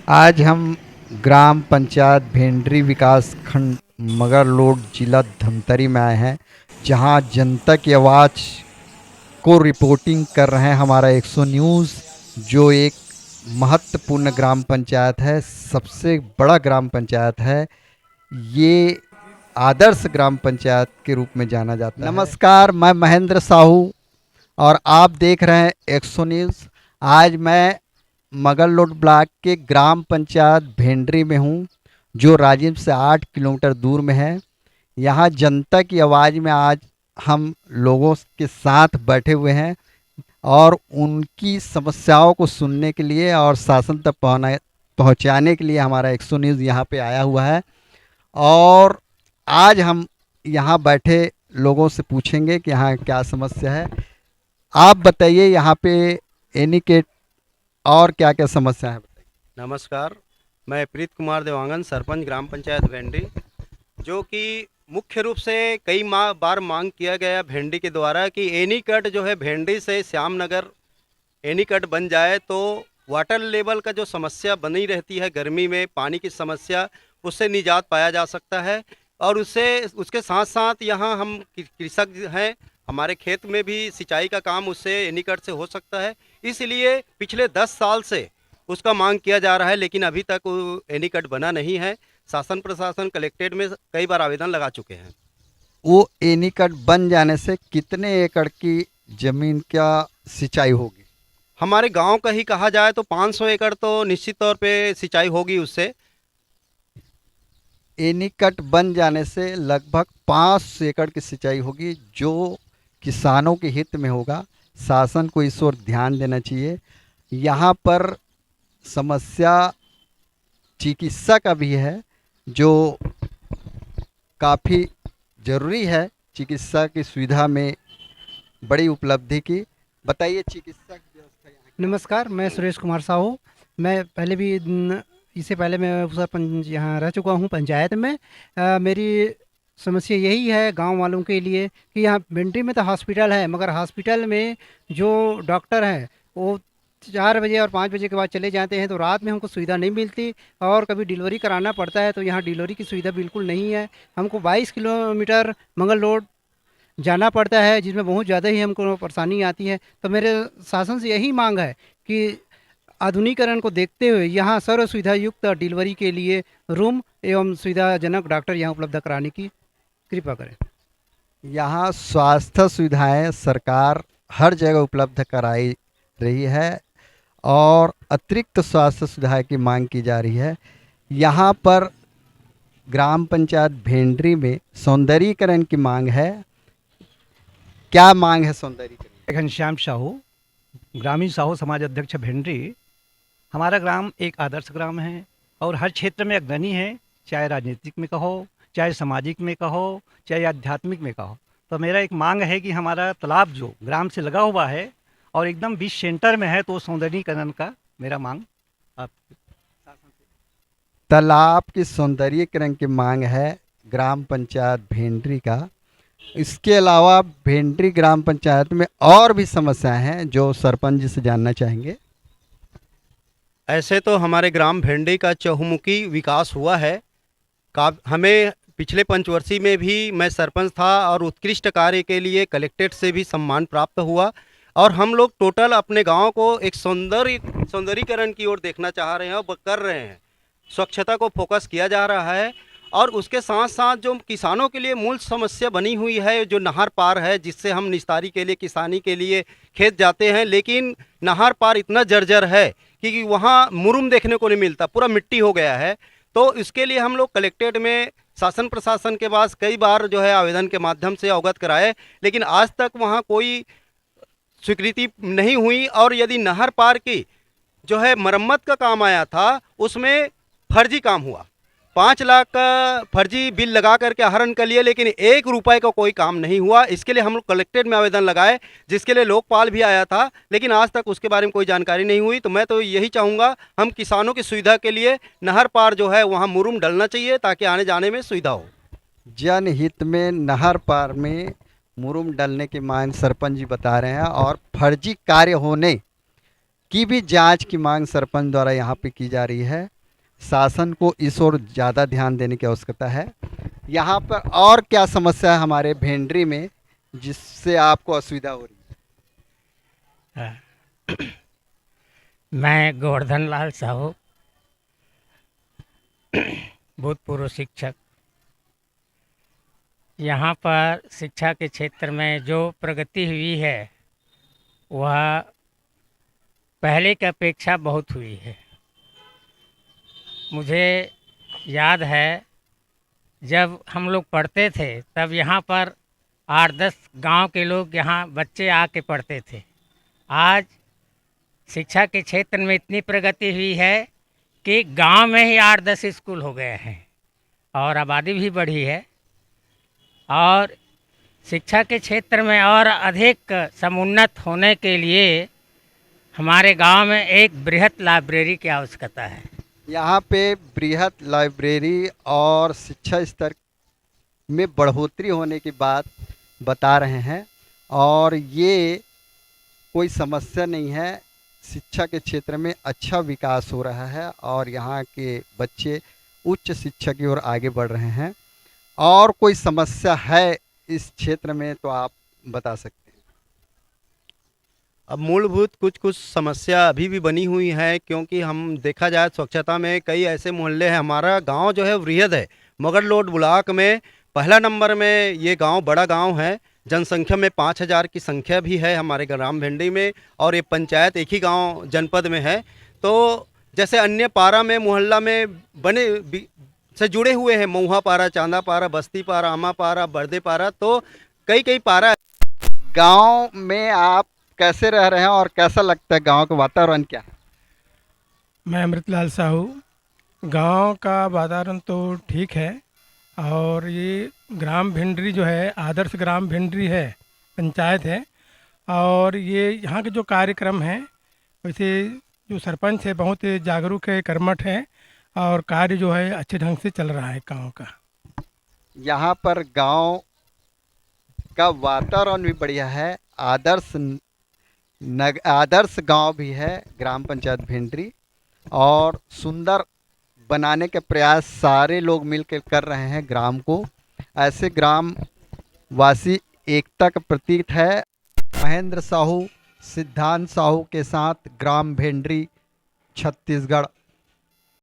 आज हम ग्राम पंचायत भेंडरी विकास खंड मगरलोड जिला धमतरी में आए हैं, जहां जनता की आवाज़ को रिपोर्टिंग कर रहे हैं हमारा 100 न्यूज़। जो एक महत्वपूर्ण ग्राम पंचायत है, सबसे बड़ा ग्राम पंचायत है। ये आदर्श ग्राम पंचायत के रूप में जाना जाता है। नमस्कार, मैं महेंद्र साहू और आप देख रहे हैं 100 न्यूज़। आज मैं मगरलोड ब्लॉक के ग्राम पंचायत भेंडरी में हूँ, जो राजिम से 8 किलोमीटर दूर में है। यहाँ जनता की आवाज़ में आज हम लोगों के साथ बैठे हुए हैं और उनकी समस्याओं को सुनने के लिए और शासन तक पहुँचाने के लिए हमारा 100 न्यूज़ यहाँ पे आया हुआ है। और आज हम यहाँ बैठे लोगों से पूछेंगे कि यहाँ क्या समस्या है। आप बताइए, यहाँ पे एनिकेट और क्या क्या समस्या है, बताइए। नमस्कार। मैं प्रीत कुमार देवांगन, सरपंच ग्राम पंचायत भेंडी। जो कि मुख्य रूप से कई बार मांग किया गया भेंडी के द्वारा कि एनीकट जो है भेंडी से श्यामनगर एनीकट बन जाए तो वाटर लेवल का जो समस्या बनी रहती है, गर्मी में पानी की समस्या, उससे निजात पाया जा सकता है। और उससे उसके साथ साथ यहाँ हम कृषक हैं, हमारे खेत में भी सिंचाई का काम उससे एनीकट से हो सकता है। इसलिए पिछले 10 साल से उसका मांग किया जा रहा है, लेकिन अभी तक वो एनीकट बना नहीं है। शासन प्रशासन कलेक्ट्रेट में कई बार आवेदन लगा चुके हैं। वो एनीकट बन जाने से कितने एकड़ की जमीन का सिंचाई होगी? हमारे गांव का ही कहा जाए तो 500 एकड़ तो निश्चित तौर पे सिंचाई होगी उससे। एनीकट बन जाने से लगभग 500 एकड़ की सिंचाई होगी, जो किसानों के हित में होगा। शासन को इस ओर ध्यान देना चाहिए। यहाँ पर समस्या चिकित्सा का भी है, जो काफ़ी ज़रूरी है। चिकित्सा की सुविधा में बड़ी उपलब्धि की। बताइए, चिकित्सा की व्यवस्था यहाँ क्या है? नमस्कार, मैं सुरेश कुमार साहू। मैं पहले भी इससे पहले मैं सरपंच यहाँ रह चुका हूँ पंचायत में। मेरी समस्या यही है गांव वालों के लिए कि यहाँ भिंडी में तो हॉस्पिटल है, मगर हॉस्पिटल में जो डॉक्टर हैं वो 4 बजे और 5 बजे के बाद चले जाते हैं, तो रात में हमको सुविधा नहीं मिलती। और कभी डिलीवरी कराना पड़ता है तो यहाँ डिलीवरी की सुविधा बिल्कुल नहीं है। हमको 22 किलोमीटर मंगल रोड जाना पड़ता है, जिसमें बहुत ज़्यादा ही हमको परेशानी आती है। तो मेरे शासन से यही मांग है कि आधुनिकीकरण को देखते हुए यहाँ सर्व सुविधा युक्त डिलीवरी के लिए रूम एवं सुविधाजनक डॉक्टर यहाँ उपलब्ध कराने की कृपा करें। यहाँ स्वास्थ्य सुविधाएं सरकार हर जगह उपलब्ध कराई रही है और अतिरिक्त स्वास्थ्य सुविधाएं की मांग की जा रही है। यहाँ पर ग्राम पंचायत भेंडरी में सौंदर्यीकरण की मांग है। क्या मांग है सौंदर्यीकरण? घनश्याम साहू, ग्रामीण साहू समाज अध्यक्ष भिंडरी। हमारा ग्राम एक आदर्श ग्राम है और हर क्षेत्र में अग्रणी है, चाहे राजनीतिक में कहो, चाहे सामाजिक में कहो, चाहे आध्यात्मिक में कहो। तो मेरा एक मांग है कि हमारा तालाब जो ग्राम से लगा हुआ है और एकदम बीच सेंटर में है, तो सौंदर्यीकरण का मेरा मांग आप तालाब की सौंदर्यीकरण की मांग है ग्राम पंचायत भेंडरी का। इसके अलावा भेंडरी ग्राम पंचायत में और भी समस्याएं हैं जो सरपंच जी से जानना चाहेंगे। ऐसे तो हमारे ग्राम भेंडी का चहुमुखी विकास हुआ है। का हमें पिछले पंचवर्षीय में भी मैं सरपंच था और उत्कृष्ट कार्य के लिए कलेक्ट्रेट से भी सम्मान प्राप्त हुआ। और हम लोग टोटल अपने गांव को एक सौंदर्यीकरण की ओर देखना चाह रहे हैं और कर रहे हैं। स्वच्छता को फोकस किया जा रहा है। और उसके साथ साथ जो किसानों के लिए मूल समस्या बनी हुई है, जो नहर पार है, जिससे हम निस्तारी के लिए किसानी के लिए खेत जाते हैं, लेकिन नहर पार इतना जर्जर है कि वहाँ मुरुम देखने को नहीं मिलता, पूरा मिट्टी हो गया है। तो इसके लिए हम लोग कलेक्ट्रेट में शासन प्रशासन के पास कई बार जो है आवेदन के माध्यम से अवगत कराए, लेकिन आज तक वहाँ कोई स्वीकृति नहीं हुई। और यदि नहर पार की जो है मरम्मत का काम आया था, उसमें फर्जी काम हुआ। 5 लाख का फर्जी बिल लगा करके आहरण कर लिए, लेकिन 1 रुपए का कोई काम नहीं हुआ। इसके लिए हम लोग कलेक्ट्रेट में आवेदन लगाए, जिसके लिए लोकपाल भी आया था, लेकिन आज तक उसके बारे में कोई जानकारी नहीं हुई। तो मैं तो यही चाहूँगा, हम किसानों की सुविधा के लिए नहर पार जो है वहाँ मुरुम डलना चाहिए, ताकि आने जाने में सुविधा हो। जनहित में नहर पार में मुरुम डलने की मांग सरपंच जी बता रहे हैं और फर्जी कार्य होने की भी जांच की मांग सरपंच द्वारा यहाँ पे की जा रही है। शासन को इस ओर ज़्यादा ध्यान देने की आवश्यकता है। यहाँ पर और क्या समस्या है हमारे भेंडरी में जिससे आपको असुविधा हो रही है? मैं गोवर्धन लाल साहू, भूतपूर्व शिक्षक। यहाँ पर शिक्षा के क्षेत्र में जो प्रगति हुई है वह पहले की अपेक्षा बहुत हुई है। मुझे याद है जब हम लोग पढ़ते थे तब यहाँ पर 8-10 गांव के लोग यहाँ बच्चे आके पढ़ते थे। आज शिक्षा के क्षेत्र में इतनी प्रगति हुई है कि गांव में ही 8-10 स्कूल हो गए हैं और आबादी भी बढ़ी है। और शिक्षा के क्षेत्र में और अधिक समुन्नत होने के लिए हमारे गांव में एक बृहत लाइब्रेरी की आवश्यकता है। यहाँ पे बृहत लाइब्रेरी और शिक्षा स्तर में बढ़ोतरी होने की बात बता रहे हैं और ये कोई समस्या नहीं है। शिक्षा के क्षेत्र में अच्छा विकास हो रहा है और यहाँ के बच्चे उच्च शिक्षा की ओर आगे बढ़ रहे हैं। और कोई समस्या है इस क्षेत्र में तो आप बता सकते हैं। अब मूलभूत कुछ कुछ समस्या अभी भी बनी हुई है, क्योंकि हम देखा जाए स्वच्छता में कई ऐसे मोहल्ले हैं। हमारा गांव जो है वृहद है, मगरलोड ब्लॉक में पहला नंबर में ये गांव बड़ा गांव है। जनसंख्या में 5000 की संख्या भी है हमारे ग्राम भेंडी में, और ये पंचायत एक ही गांव जनपद में है। तो जैसे अन्य पारा में मोहल्ला में से जुड़े हुए हैं, मऊहा पारा, चांदा पारा, बस्ती पारा, आमा पारा, बर्दे पारा, तो कई कई पारा। गांव में आप कैसे रह रहे हैं और कैसा लगता है? गांव का वातावरण क्या है? मैं अमृतलाल साहू। गांव का वातावरण तो ठीक है और ये ग्राम भिंडरी जो है आदर्श ग्राम भिंडरी है, पंचायत है। और ये यहाँ के जो कार्यक्रम हैं, वैसे जो सरपंच है बहुत जागरूक है, कर्मठ है और कार्य जो है अच्छे ढंग से चल रहा है गांव का। यहाँ पर गांव का वातावरण भी बढ़िया है। आदर्श गांव भी है ग्राम पंचायत भिंडरी, और सुंदर बनाने के प्रयास सारे लोग मिलकर कर रहे हैं ग्राम को। ऐसे ग्राम वासी एकता का प्रतीक है। महेंद्र साहू, सिद्धांत साहू के साथ ग्राम भेंडरी, छत्तीसगढ़।